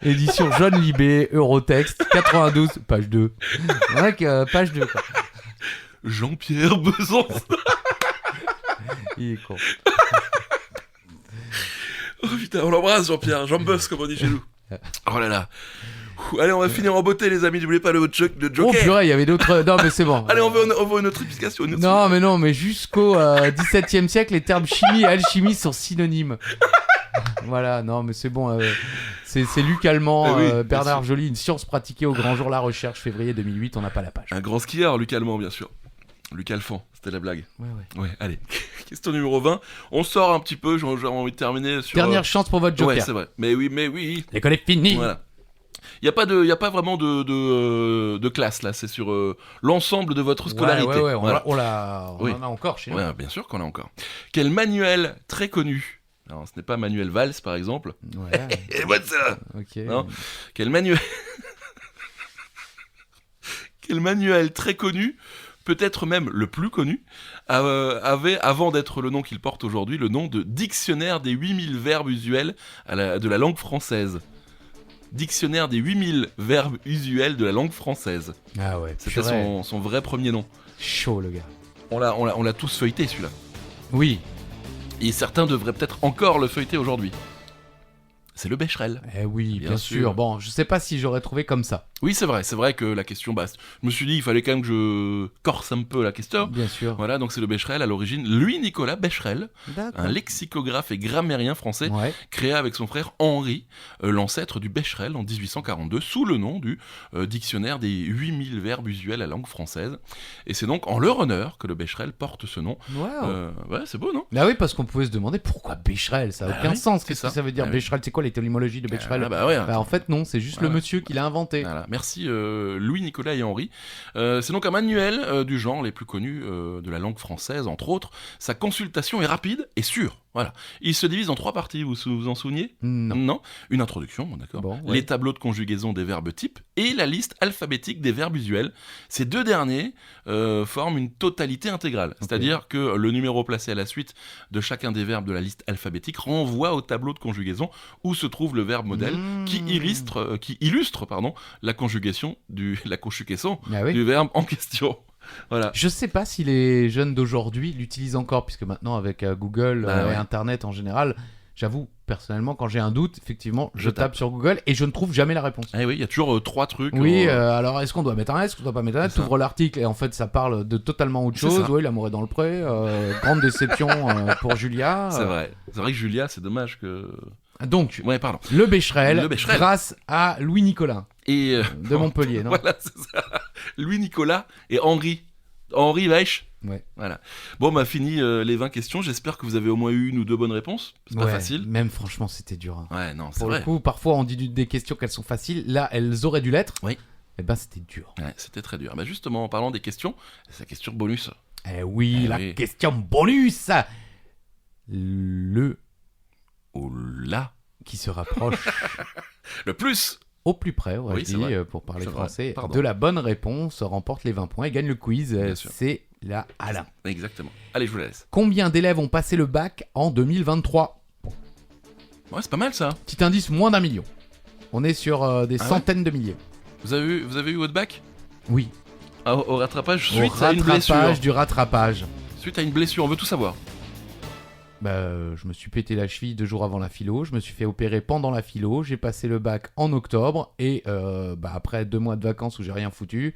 Édition Jaune Libé, Eurotext, 92, page 2. Mec, page 2, quoi. Jean-Pierre Besançon. Il est con. Oh putain, on l'embrasse Jean-Pierre. Jean-Buzz comme on dit chez nous. Oh là là. Allez, on va finir en beauté les amis, n'oubliez pas le Joker. Oh purée, il y avait d'autres... Non mais c'est bon. Allez, on veut une autre explication. Non mais jusqu'au XVIIe siècle, les termes chimie et alchimie sont synonymes. Voilà, non mais c'est bon. C'est Luc Allemand, Eh oui, Bernard Joly, une science pratiquée au grand jour, la recherche, février 2008, on n'a pas la page. Un grand skieur, Luc Allemand, bien sûr. Lucas Alphand, c'était la blague. Ouais. Ouais, allez. Question numéro 20. On sort un petit peu, j'ai envie de terminer sur... Dernière chance pour votre joker. Ouais, c'est vrai. Mais oui. L'école est finie. Voilà. Il n'y a pas vraiment de classe là, c'est sur l'ensemble de votre scolarité. Ouais, Voilà. on Oui. en a encore chez nous. Ouais, bien sûr qu'on l'a encore. Quel manuel très connu, alors ce n'est pas Manuel Valls par exemple, Ouais. et moi de ça. Ok. Non. Quel manuel Quel manuel très connu, peut-être même le plus connu, avait, avant d'être le nom qu'il porte aujourd'hui, le nom de Dictionnaire des 8000 verbes usuels de la langue française. Dictionnaire des 8000 verbes usuels de la langue française. Ah ouais. C'était purée. son vrai premier nom. Chaud, le gars. On l'a tous feuilleté celui-là. Oui. Et certains devraient peut-être encore le feuilleter aujourd'hui. C'est le Becherel. Eh oui, Bien bien sûr. sûr. Bon, je sais pas si j'aurais trouvé comme ça. Oui, c'est vrai que la question, je me suis dit, il fallait quand même que je corse un peu la question. Bien sûr. Voilà, donc c'est le Becherel à l'origine. Louis-Nicolas Becherel, D'accord. un lexicographe et grammairien français, Ouais. créé avec son frère Henri, l'ancêtre du Becherel en 1842, sous le nom du Dictionnaire des 8000 verbes usuels à la langue française. Et c'est donc en leur honneur que le Becherel porte ce nom. Wow. Ouais, c'est beau, non? Ah oui, parce qu'on pouvait se demander pourquoi Becherel, ça a Bah aucun oui, sens. c'est Qu'est-ce ça. que ça veut dire Ah oui. Becherel, c'est quoi l'étymologie de Becherel? Ah bah ouais. Bah, en fait, non, c'est juste Ouais, le ouais. monsieur qui l'a inventé. Voilà, merci Louis-Nicolas et Henri. C'est donc un manuel du genre les plus connus de la langue française, entre autres. Sa consultation est rapide et sûre. Voilà. Il se divise en 3 parties, vous vous en souveniez? Non. Une introduction, bon, d'accord. Bon, ouais. Les tableaux de conjugaison des verbes types et la liste alphabétique des verbes usuels. Ces deux derniers forment une totalité intégrale. C'est-à-dire que le numéro placé à la suite de chacun des verbes de la liste alphabétique renvoie au tableau de conjugaison où se trouve le verbe modèle qui illustre la conjugaison Ah oui. du verbe en question. Voilà. Je sais pas si les jeunes d'aujourd'hui l'utilisent encore, puisque maintenant avec Google Bah ouais. et Internet en général, j'avoue, personnellement, quand j'ai un doute, effectivement, je Je tape sur Google et je ne trouve jamais la réponse. Eh oui, il y a toujours 3 trucs. Oui, alors est-ce qu'on doit mettre un S, est-ce qu'on doit pas mettre un S? C'est ça. T'ouvres l'article et en fait ça parle de totalement autre C'est chose. ça. Oui, l'amour est dans le pré, grande déception pour Julia. C'est vrai. C'est vrai que Julia, c'est dommage que... Donc, Ouais, pardon. le Becherel, Le Becherel. grâce à Louis-Nicolas Et... de Montpellier, non? Voilà, c'est ça. Louis-Nicolas et Henri. Henri Weich. Ouais. Voilà. Bon, on a fini les 20 questions. J'espère que vous avez au moins eu 1 ou 2 bonnes réponses. C'est pas Ouais, facile. Même franchement, c'était dur. Hein. Ouais, non, c'est Pour vrai. le coup, parfois on dit des questions qu'elles sont faciles. Là, elles auraient dû l'être. Oui. Eh ben, c'était dur. Ouais, c'était très dur. Bah justement, en parlant des questions, c'est la question bonus. Eh oui, Eh la oui. question bonus. Le Oh là. qui se rapproche Le plus. au plus près, Oui, je c'est dis, vrai. pour parler C'est vrai. français, Pardon. de la bonne réponse remporte les 20 points et gagne le quiz. Bien sûr. C'est la Alain. Exactement. Allez, je vous la laisse. Combien d'élèves ont passé le bac en 2023? Ouais, c'est pas mal ça. Petit indice, moins d'1 million. On est sur des Ah ouais centaines de milliers. Vous avez eu votre bac Oui. au rattrapage Au suite à une blessure. rattrapage du rattrapage. Suite à une blessure, on veut tout savoir. Je me suis pété la cheville 2 jours avant la philo, je me suis fait opérer pendant la philo, j'ai passé le bac en octobre et après 2 mois de vacances où j'ai rien foutu,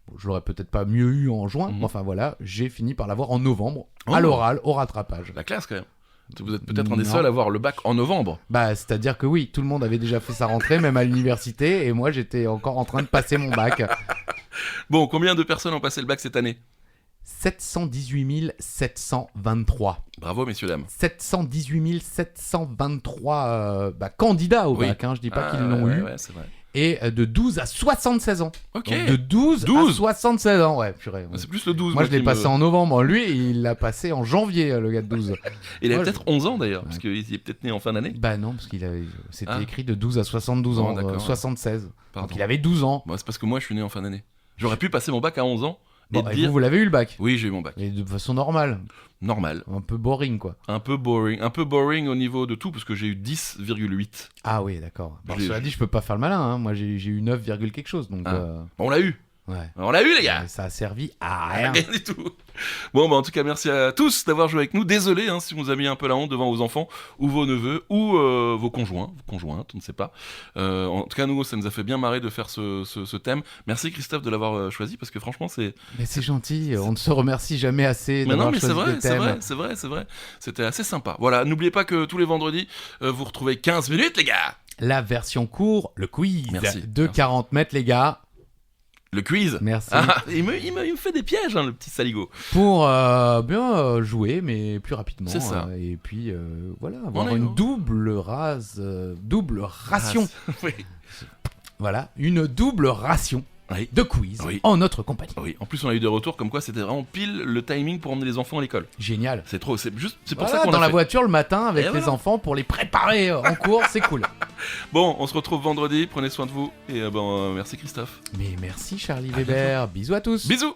bon, je l'aurais peut-être pas mieux eu en juin, Mhm. mais enfin voilà, j'ai fini par l'avoir en novembre, Oh. à l'oral, au rattrapage. La classe quand même. Vous êtes peut-être un des Non. seuls à avoir le bac en novembre. C'est-à-dire que oui, tout le monde avait déjà fait sa rentrée, même à l'université, et moi j'étais encore en train de passer mon bac. Bon, combien de personnes ont passé le bac cette année? 718 723. Bravo, messieurs, dames. 718 723 candidats au Oui. bac, hein, je dis pas Ah, qu'ils l'ont ouais, eu. Ouais, c'est vrai. Et de 12 à 76 ans. Ok. Donc de 12 12. à 76 ans, ouais, purée. C'est plus le 12. Moi, je l'ai qui passé en novembre. Lui, il l'a passé en janvier, le gars de 12. Il avait Moi, peut-être 11 ans d'ailleurs, parce qu'il est peut-être né en fin d'année. Bah non, parce qu'il avait... c'était Ah. écrit de 12 à 72 Oh, ans, d'accord. 76. Pardon. Donc il avait 12 ans. Bon, c'est parce que moi je suis né en fin d'année. J'aurais pu passer mon bac à 11 ans et Bon, te et dire vous l'avez eu le bac. oui, j'ai eu mon bac. Et de façon normale. Normal. Un peu boring, quoi. Un peu boring au niveau de tout parce que j'ai eu 10,8. Ah oui, d'accord. Bon, Je l'ai cela eu. dit, je peux pas faire le malin. Hein. Moi, j'ai eu 9, quelque chose. Donc, Ah. Bon, on l'a eu. ouais. On l'a eu les gars. Ça a servi à rien. Rien du tout. Bon, bah en tout cas, merci à tous d'avoir joué avec nous. Désolé hein, si vous avez mis un peu la honte devant vos enfants ou vos neveux ou vos conjointes, on ne sait pas. En tout cas, nous, ça nous a fait bien marrer de faire ce thème. Merci Christophe de l'avoir choisi parce que franchement, c'est. Mais c'est gentil. On ne se remercie jamais assez Mais non, d'avoir mais c'est choisi vrai, des c'est thèmes. vrai, c'est vrai, c'est vrai. C'était assez sympa. Voilà, n'oubliez pas que tous les vendredis, vous retrouvez 15 minutes, les gars. La version court, le quiz Merci, de merci. 40 mètres, les gars. Le quiz. Merci. Ah, il me fait des pièges, hein, le petit saligo. Pour bien jouer, mais plus rapidement. C'est ça. Et puis, voilà, avoir On est- une double ration. Ah, oui. Voilà, une double ration Oui. de quiz Oui. en notre compagnie. Oui, en plus on a eu des retours comme quoi c'était vraiment pile le timing pour emmener les enfants à l'école. Génial. C'est trop, c'est pour Voilà, ça qu'on dans a la fait. voiture le matin avec Et les voilà. enfants pour les préparer en cours, c'est cool. Bon, on se retrouve vendredi, prenez soin de vous et merci Christophe. Mais merci Charlie Weber, bisous à tous. Bisous.